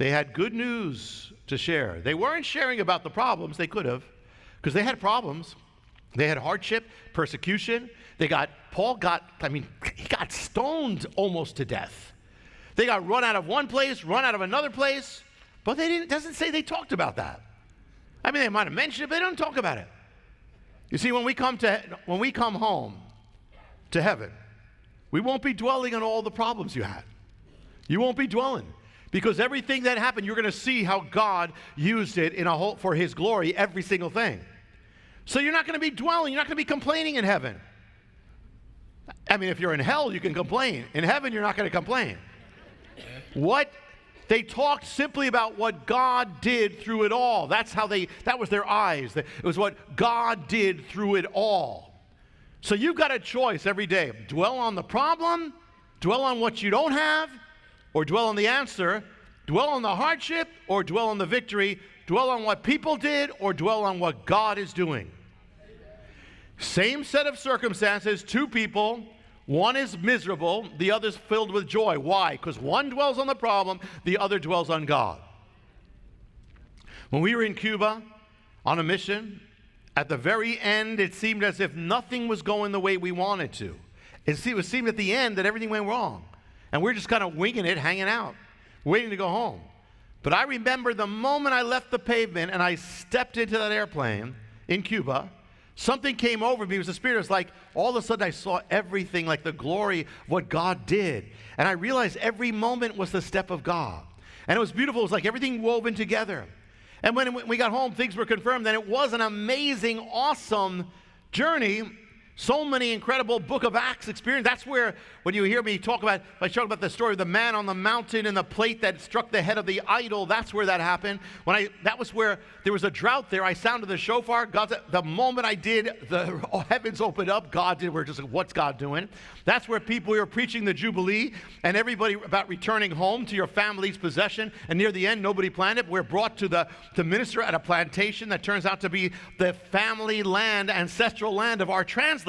They had good news to share. They weren't sharing about the problems. They could have, because they had problems. They had hardship, persecution. He got stoned almost to death. They got run out of one place, run out of another place, but it doesn't say they talked about that. I mean, they might have mentioned it, but they don't talk about it. You see, when we come home to heaven, we won't be dwelling on all the problems you had. You won't be dwelling, because everything that happened, you're going to see how God used it for His glory, every single thing. So you're not going to be dwelling, you're not going to be complaining in heaven. I mean, if you're in hell, you can complain. In heaven, you're not going to complain. They talked simply about what God did through it all. That was their eyes. It was what God did through it all. So you've got a choice every day. Dwell on the problem, dwell on what you don't have, or dwell on the answer, dwell on the hardship, or dwell on the victory, dwell on what people did, or dwell on what God is doing. Same set of circumstances, two people. One is miserable, the other's filled with joy. Why? Because one dwells on the problem, the other dwells on God. When we were in Cuba on a mission, at the very end, it seemed as if nothing was going the way we wanted to. It seemed at the end that everything went wrong. And we're just kind of winging it, hanging out, waiting to go home. But I remember the moment I left the pavement and I stepped into that airplane in Cuba, something came over me. It was the Spirit. It was like all of a sudden I saw everything, like the glory of what God did. And I realized every moment was the step of God. And it was beautiful. It was like everything woven together. And when we got home, things were confirmed. And it was an amazing, awesome journey. So many incredible Book of Acts experience. That's where, when you hear me talk about the story of the man on the mountain and the plate that struck the head of the idol, that's where that happened. That was where there was a drought there. I sounded the shofar. The moment I did, the heavens opened up. God did. We're just like, what's God doing? That's where we were preaching the Jubilee and everybody about returning home to your family's possession. And near the end, nobody planned it. We're brought to minister at a plantation that turns out to be the family land, ancestral land of our translator.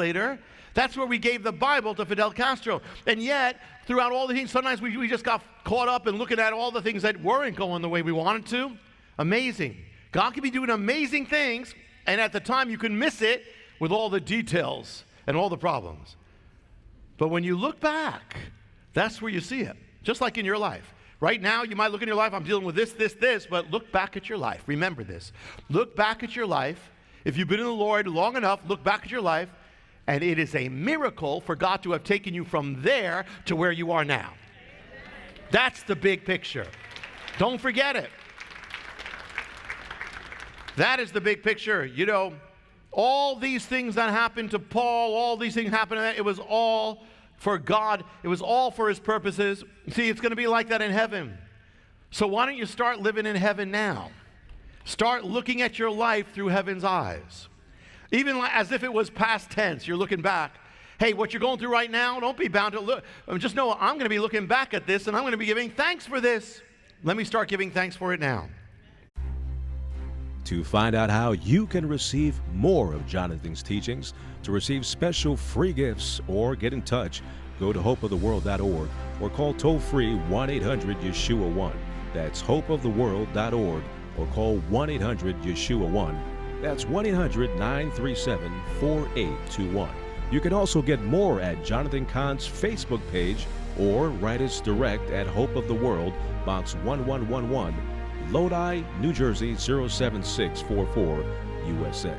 That's where we gave the Bible to Fidel Castro. And yet, throughout all the things, sometimes we just got caught up in looking at all the things that weren't going the way we wanted to. Amazing. God can be doing amazing things, and at the time you can miss it with all the details and all the problems. But when you look back, that's where you see it. Just like in your life. Right now, you might look in your life, I'm dealing with this, but look back at your life. Remember this. Look back at your life. If you've been in the Lord long enough, look back at your life, and it is a miracle for God to have taken you from there to where you are now. That's the big picture. Don't forget it. That is the big picture. You know, all these things that happened to Paul, all these things happened to that, it was all for God. It was all for His purposes. See, it's going to be like that in heaven. So why don't you start living in heaven now? Start looking at your life through heaven's eyes. Even as if it was past tense, you're looking back. Hey, what you're going through right now, don't be bound to look. Just know I'm going to be looking back at this, and I'm going to be giving thanks for this. Let me start giving thanks for it now. To find out how you can receive more of Jonathan's teachings, to receive special free gifts, or get in touch, go to hopeoftheworld.org or call toll-free 1-800-YESHUA-1. That's hopeoftheworld.org or call 1-800-YESHUA-1. That's 1-800-937-4821. You can also get more at Jonathan Cahn's Facebook page or write us direct at Hope of the World, Box 1111, Lodi, New Jersey 07644, USA.